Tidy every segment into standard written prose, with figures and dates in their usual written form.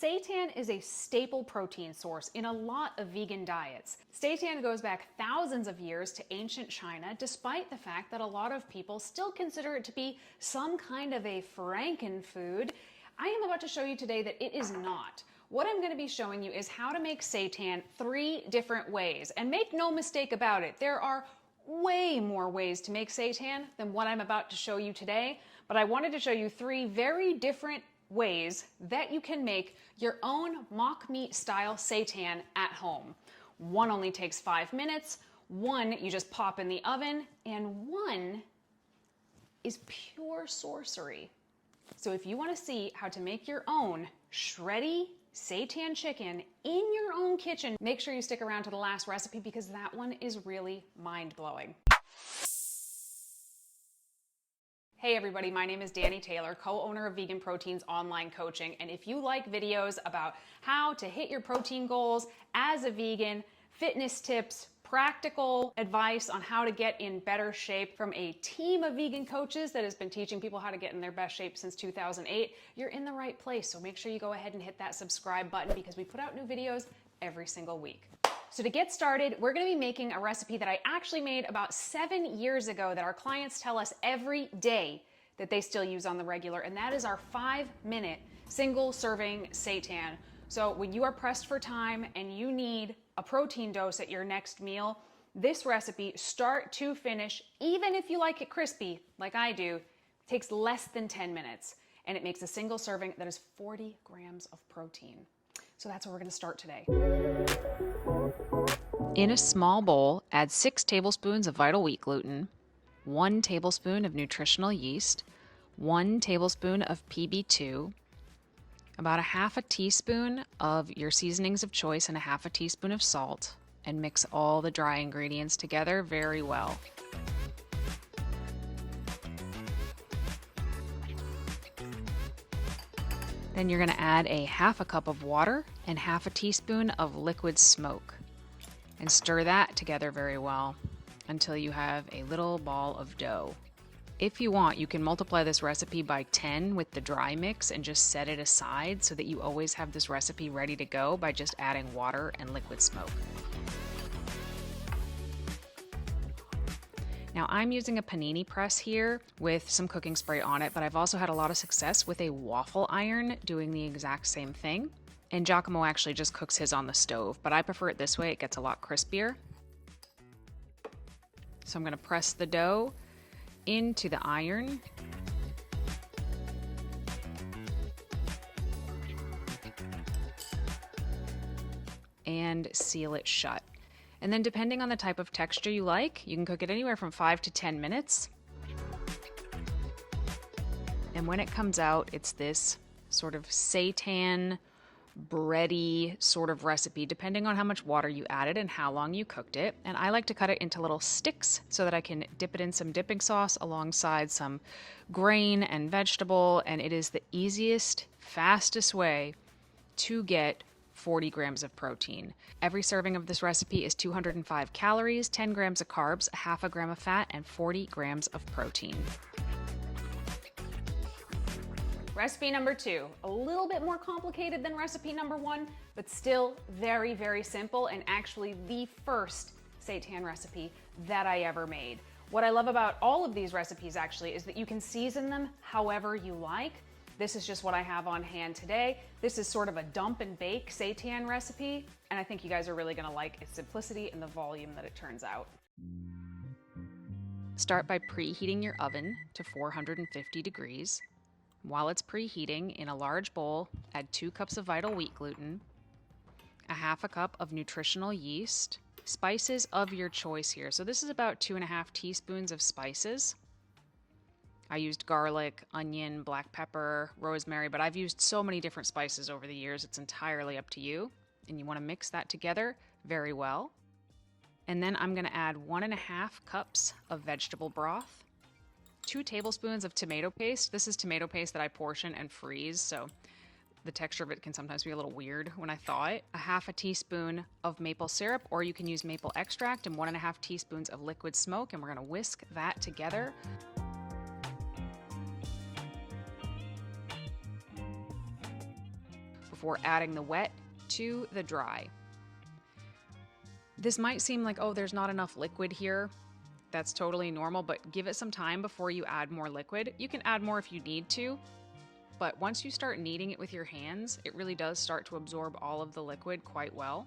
Seitan is a staple protein source in a lot of vegan diets. Seitan goes back thousands of years to ancient China, despite the fact that a lot of people still consider it to be some kind of a frankenfood. I am about to show you today that it is not. What I'm going to be showing you is how to make seitan 3 different ways. And make no mistake about it, there are way more ways to make seitan than what I'm about to show you today, but I wanted to show you 3 very different ways that you can make your own mock meat style seitan at home. One only takes 5 minutes, one you just pop in the oven, and one is pure sorcery. So if you want to see how to make your own shreddy seitan chicken in your own kitchen, make sure you stick around to the last recipe because that one is really mind-blowing. Hey everybody, my name is Dani Taylor, co-owner of Vegan Proteins Online Coaching, and if you like videos about how to hit your protein goals as a vegan, fitness tips, practical advice on how to get in better shape from a team of vegan coaches that has been teaching people how to get in their best shape since 2008, you're in the right place. So make sure you go ahead and hit that subscribe button because we put out new videos every single week. So to get started, we're gonna be making a recipe that I actually made about 7 years ago that our clients tell us every day that they still use on the regular, and that is our 5-minute single serving seitan. So when you are pressed for time and you need a protein dose at your next meal, this recipe, start to finish, even if you like it crispy, like I do, takes less than 10 minutes. And it makes a single serving that is 40 grams of protein. So that's where we're gonna start today. In a small bowl, add 6 tablespoons of vital wheat gluten, 1 tablespoon of nutritional yeast, 1 tablespoon of PB2, about 1/2 teaspoon of your seasonings of choice and 1/2 teaspoon of salt, and mix all the dry ingredients together very well. Then you're going to add a 1/2 cup of water and 1/2 teaspoon of liquid smoke, and stir that together very well until you have a little ball of dough. If you want, you can multiply this recipe by 10 with the dry mix and just set it aside so that you always have this recipe ready to go by just adding water and liquid smoke. Now I'm using a panini press here with some cooking spray on it, but I've also had a lot of success with a waffle iron doing the exact same thing. And 𝐬𝐻𝐾𝐿 actually just cooks his on the stove, but I prefer it this way, it gets a lot crispier. So I'm gonna press the dough into the iron. And seal it shut. And then depending on the type of texture you like, you can cook it anywhere from 5 to 10 minutes. And when it comes out, it's this sort of seitan, bready sort of recipe, depending on how much water you added and how long you cooked it. And I like to cut it into little sticks so that I can dip it in some dipping sauce alongside some grain and vegetable. And it is the easiest, fastest way to get 40 grams of protein. Every serving of this recipe is 205 calories, 10 grams of carbs, 1/2 gram of fat, and 40 grams of protein. Recipe number 2, a little bit more complicated than recipe number 1, but still very, very simple, and actually the first seitan recipe that I ever made. What I love about all of these recipes actually is that you can season them however you like. This is just what I have on hand today. This is sort of a dump and bake seitan recipe, and I think you guys are really gonna like its simplicity and the volume that it turns out. Start by preheating your oven to 450 degrees. While it's preheating, in a large bowl, add 2 cups of vital wheat gluten, 1/2 cup of nutritional yeast, spices of your choice here. So this is about 2.5 teaspoons of spices. I used garlic, onion, black pepper, rosemary, but I've used so many different spices over the years, it's entirely up to you. And you want to mix that together very well. And then I'm going to add 1.5 cups of vegetable broth, 2 tablespoons of tomato paste. This is tomato paste that I portion and freeze, so the texture of it can sometimes be a little weird when I thaw it. 1/2 teaspoon of maple syrup, or you can use maple extract, and 1.5 teaspoons of liquid smoke, and we're gonna whisk that together. before adding the wet to the dry. This might seem like, oh, there's not enough liquid here. That's totally normal, but give it some time before you add more liquid. You can add more if you need to, but once you start kneading it with your hands, it really does start to absorb all of the liquid quite well.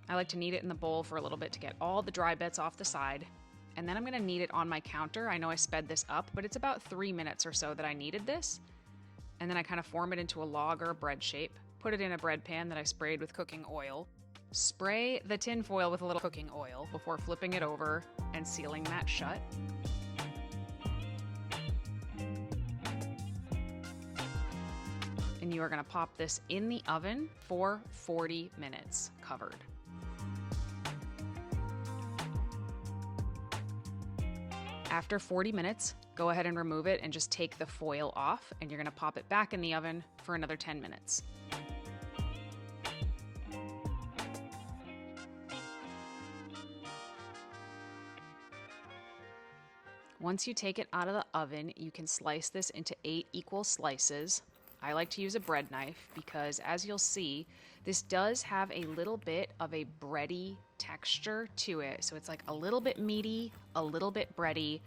I like to knead it in the bowl for a little bit to get all the dry bits off the side, and then I'm gonna knead it on my counter. I know I sped this up, but it's about 3 minutes or so that I kneaded this, and then I kind of form it into a log or a bread shape, put it in a bread pan that I sprayed with cooking oil. Spray the tin foil with a little cooking oil before flipping it over and sealing that shut. And you are going to pop this in the oven for 40 minutes covered. After 40 minutes, go ahead and remove it and just take the foil off, and you're going to pop it back in the oven for another 10 minutes. Once you take it out of the oven, you can slice this into 8 equal slices. I like to use a bread knife because, as you'll see, this does have a little bit of a bready texture to it. So it's like a little bit meaty, a little bit bready,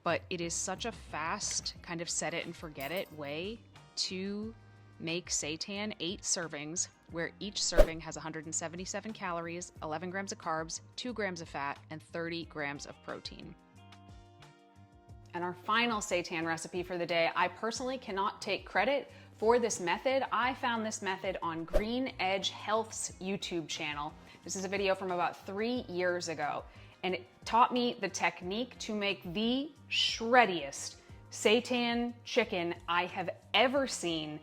but it is such a fast kind of set it and forget it way to make seitan 8 servings, where each serving has 177 calories, 11 grams of carbs, 2 grams of fat, and 30 grams of protein. And our final seitan recipe for the day, I personally cannot take credit for this method. I found this method on 𝐬𝐮𝐬𝐜𝐫𝐢𝐻's YouTube channel. This is a video from about 3 years ago, and it taught me the technique to make the shreddiest seitan chicken I have ever seen.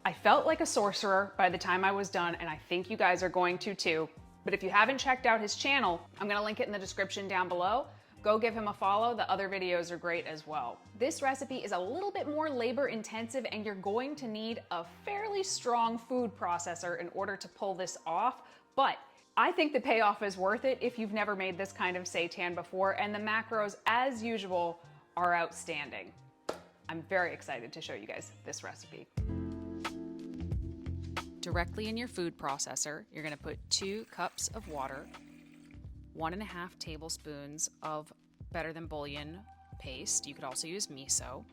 I felt like a sorcerer by the time I was done, and I think you guys are going to too. But if you haven't checked out his channel, I'm gonna link it in the description down below. Go give him a follow. The other videos are great as well. This recipe is a little bit more labor intensive, and you're going to need a fairly strong food processor in order to pull this off, but I think the payoff is worth it if you've never made this kind of seitan before, and the macros, as usual, are outstanding. I'm very excited to show you guys this recipe. Directly in your food processor, you're gonna put 2 cups of water, 1.5 tablespoons of Better Than Bouillon paste. You could also use miso.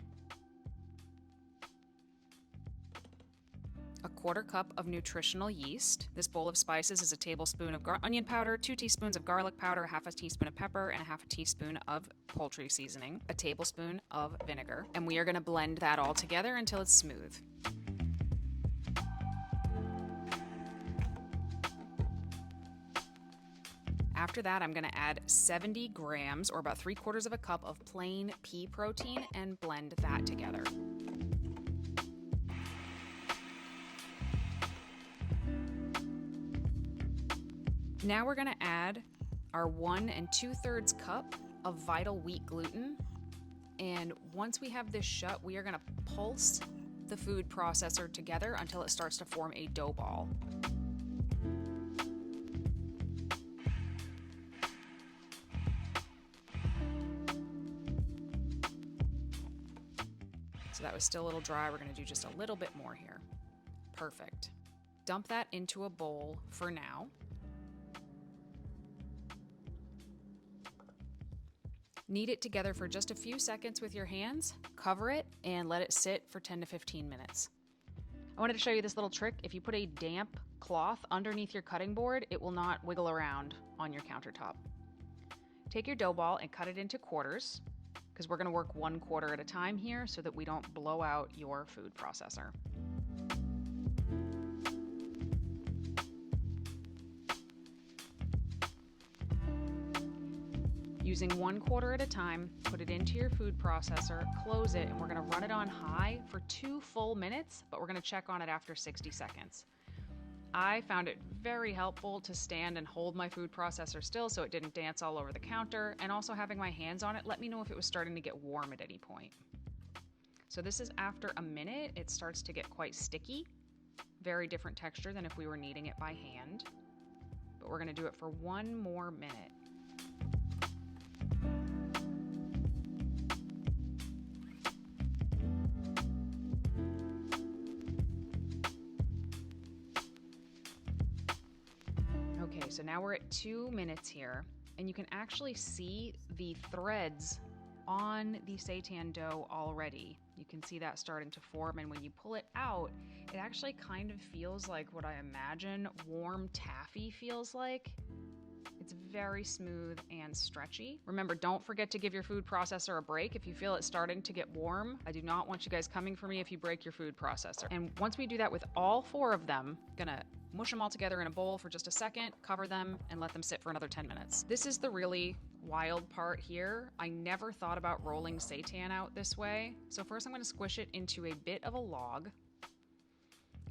1/4 cup of nutritional yeast. This bowl of spices is a tablespoon of onion powder, 2 teaspoons of garlic powder, 1/2 teaspoon of pepper, and 1/2 teaspoon of poultry seasoning, a tablespoon of vinegar. And we are gonna blend that all together until it's smooth. After that, I'm gonna add 70 grams, or about 3/4 of a cup of plain pea protein, and blend that together. Now we're gonna add our 1 2/3 cup of vital wheat gluten. And once we have this shut, we are gonna pulse the food processor together until it starts to form a dough ball. So that was still a little dry. We're gonna do just a little bit more here. Perfect. Dump that into a bowl for now. Knead it together for just a few seconds with your hands, cover it, and let it sit for 10 to 15 minutes. I wanted to show you this little trick. If you put a damp cloth underneath your cutting board, it will not wiggle around on your countertop. Take your dough ball and cut it into quarters, because we're gonna work 1/4 at a time here so that we don't blow out your food processor. Using 1/4 at a time, put it into your food processor, close it, and we're gonna run it on high for 2 full minutes, but we're gonna check on it after 60 seconds. I found it very helpful to stand and hold my food processor still so it didn't dance all over the counter, and also having my hands on it let me know if it was starting to get warm at any point. So this is after a minute. It starts to get quite sticky. Very different texture than if we were kneading it by hand. But we're gonna do it for 1 more minute. Okay, so now we're at 2 minutes here, and you can actually see the threads on the seitan dough already. You can see that starting to form, and when you pull it out, it actually kind of feels like what I imagine warm taffy feels like. It's very smooth and stretchy. Remember, don't forget to give your food processor a break if you feel it's starting to get warm. I do not want you guys coming for me if you break your food processor. And once we do that with all 4 of them, gonna mush them all together in a bowl for just a second, cover them, and let them sit for another 10 minutes. This is the really wild part here. I never thought about rolling seitan out this way. So first I'm gonna squish it into a bit of a log.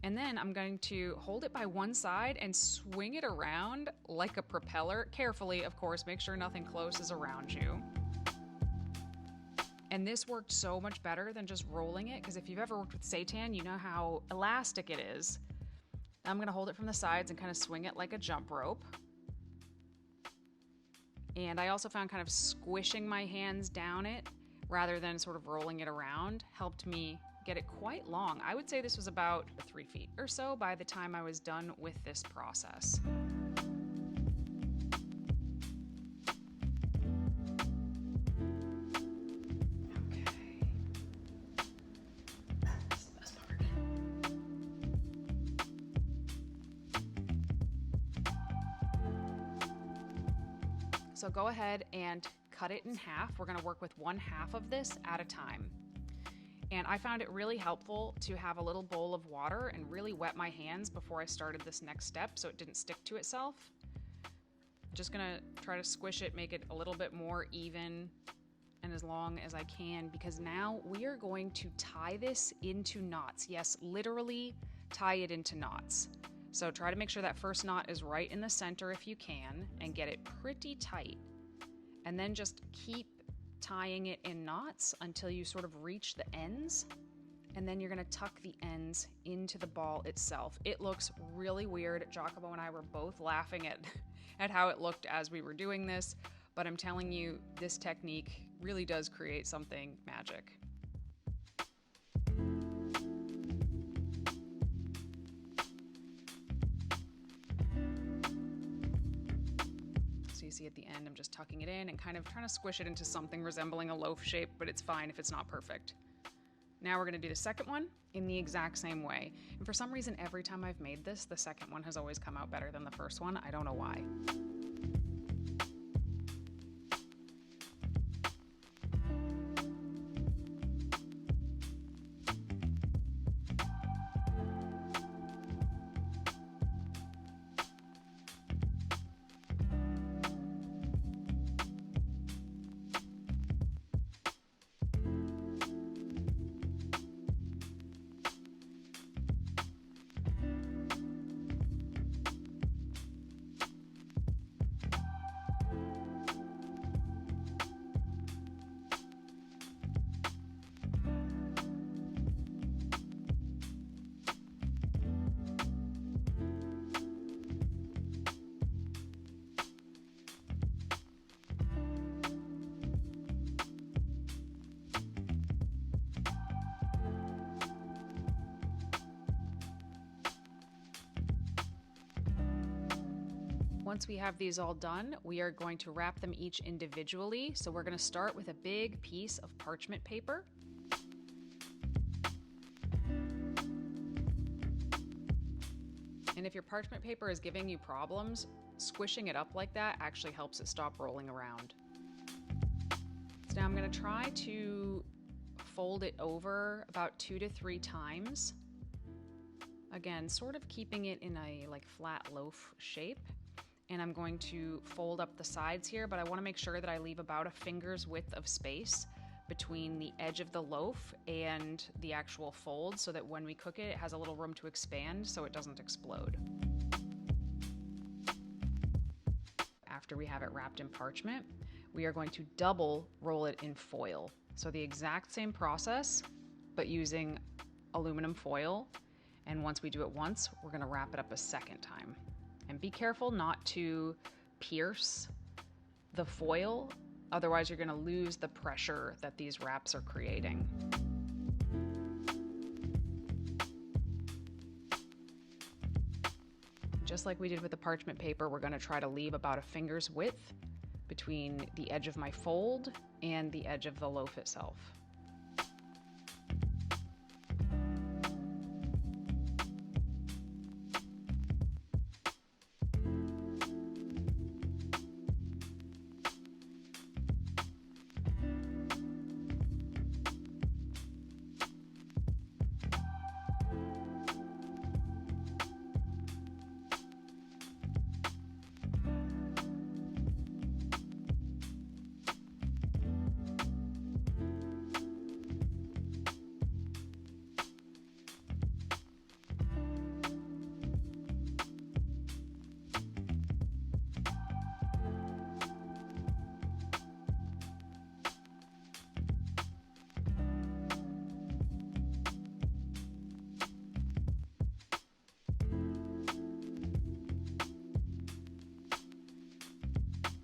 And then I'm going to hold it by one side and swing it around like a propeller. Carefully, of course, make sure nothing close is around you. And this worked so much better than just rolling it, because if you've ever worked with seitan, you know how elastic it is. I'm gonna hold it from the sides and kind of swing it like a jump rope. And I also found kind of squishing my hands down it rather than sort of rolling it around helped me get it quite long. I would say this was about 3 feet or so by the time I was done with this process. Okay. That's the best part. So go ahead and cut it in half. We're gonna work with 1/2 of this at a time. And I found it really helpful to have a little bowl of water and really wet my hands before I started this next step so it didn't stick to itself. Just gonna try to squish it, make it a little bit more even and as long as I can, because now we are going to tie this into knots. Yes, literally tie it into knots. So try to make sure that first knot is right in the center if you can, and get it pretty tight. And then just keep tying it in knots until you sort of reach the ends, and then you're gonna tuck the ends into the ball itself. It looks really weird. 𝐬𝐿𝐫𝐿 and I were both laughing at how it looked as we were doing this, but I'm telling you, this technique really does create something magic. You see at the end, I'm just tucking it in and kind of trying to squish it into something resembling a loaf shape, but it's fine if it's not perfect. Now we're gonna do the second one in the exact same way. And for some reason, every time I've made this, the second one has always come out better than the first one. I don't know why. Once we have these all done, we are going to wrap them each individually. So we're going to start with a big piece of parchment paper. And if your parchment paper is giving you problems, squishing it up like that actually helps it stop rolling around. So now I'm going to try to fold it over about 2 to 3 times. Again, sort of keeping it in a like flat loaf shape. And I'm going to fold up the sides here, but I want to make sure that I leave about a finger's width of space between the edge of the loaf and the actual fold, so that when we cook it, it has a little room to expand so it doesn't explode. After we have it wrapped in parchment, we are going to double roll it in foil. So the exact same process, but using aluminum foil. And once we do it once, we're going to wrap it up a second time. And be careful not to pierce the foil, otherwise you're going to lose the pressure that these wraps are creating. just like we did with the parchment paper, we're gonna try to leave about a finger's width between the edge of my fold and the edge of the loaf itself.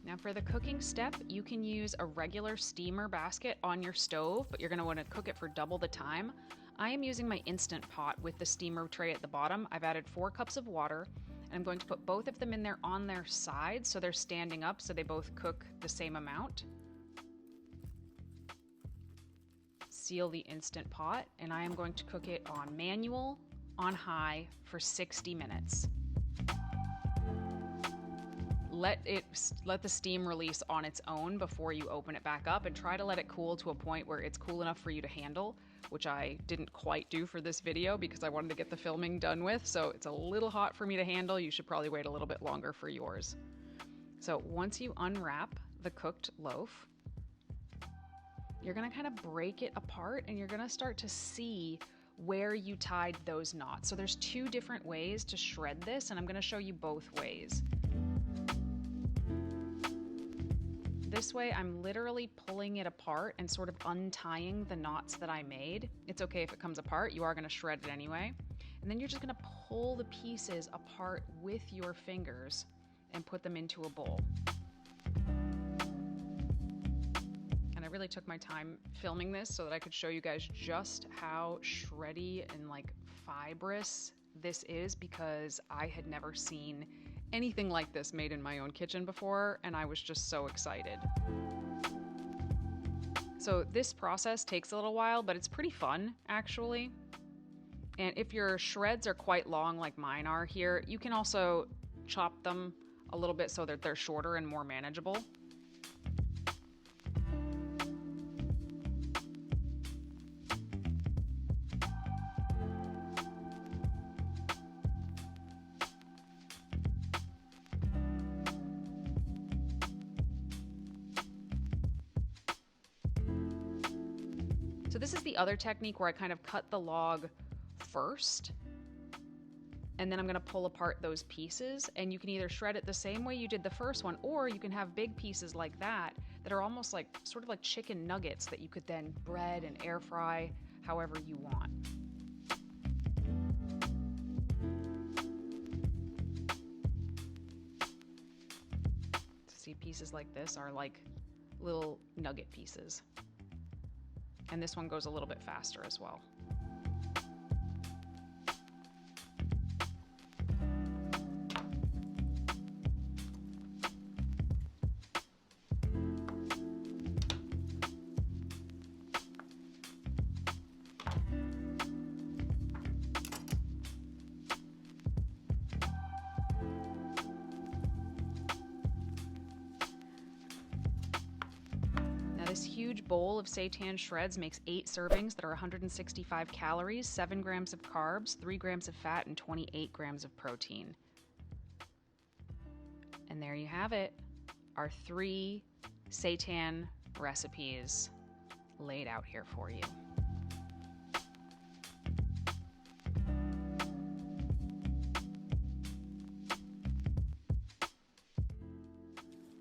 Now for the cooking step, you can use a regular steamer basket on your stove, but you're going to want to cook it for double the time. I am using my Instant Pot with the steamer tray at the bottom. I've added 4 cups of water, and I'm going to put both of them in there on their sides so they're standing up so they both cook the same amount. Seal the Instant Pot, and I am going to cook it on manual, on high, for 60 minutes. Let the steam release on its own before you open it back up, and try to let it cool to a point where it's cool enough for you to handle, which I didn't quite do for this video because I wanted to get the filming done with, so it's a little hot for me to handle. You should probably wait a little bit longer for yours. So once you unwrap the cooked loaf, you're gonna kind of break it apart and you're gonna start to see where you tied those knots. So there's 2 different ways to shred this, and I'm gonna show you both ways. This way, I'm literally pulling it apart and sort of untying the knots that I made. It's okay if it comes apart, you are gonna shred it anyway. And then you're just gonna pull the pieces apart with your fingers and put them into a bowl. And I really took my time filming this so that I could show you guys just how shreddy and like fibrous this is, because I had never seen anything like this made in my own kitchen before, and I was just so excited. So this process takes a little while, but it's pretty fun actually. And if your shreds are quite long like mine are here, you can also chop them a little bit so that they're shorter and more manageable. So this is the other technique where I kind of cut the log first, and then I'm gonna pull apart those pieces, and you can either shred it the same way you did the first one, or you can have big pieces like that that are almost like sort of like chicken nuggets that you could then bread and air fry however you want. See, pieces like this are like little nugget pieces. And this one goes a little bit faster as well. This huge bowl of seitan shreds makes 8 servings that are 165 calories, 7 grams of carbs, 3 grams of fat, and 28 grams of protein. And there you have it, our 3 seitan recipes laid out here for you.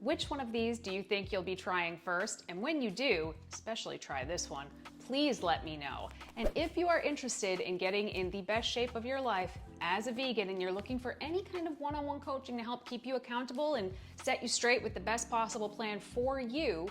Which one of these do you think you'll be trying first? And when you do, especially try this one, please let me know. And if you are interested in getting in the best shape of your life as a vegan, and you're looking for any kind of one-on-one coaching to help keep you accountable and set you straight with the best possible plan for you,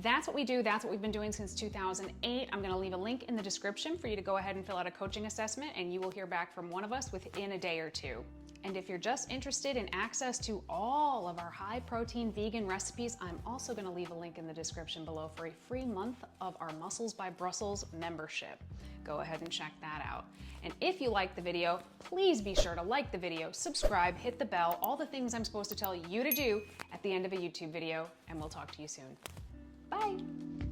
that's what we do. That's what we've been doing since 2008. I'm gonna leave a link in the description for you to go ahead and fill out a coaching assessment, and you will hear back from one of us within a day or 2. And if you're just interested in access to all of our high protein vegan recipes, I'm also gonna leave a link in the description below for a free month of our Muscles by Brussels membership. Go ahead and check that out. And if you like the video, please be sure to like the video, subscribe, hit the bell, all the things I'm supposed to tell you to do at the end of a YouTube video, and we'll talk to you soon. Bye.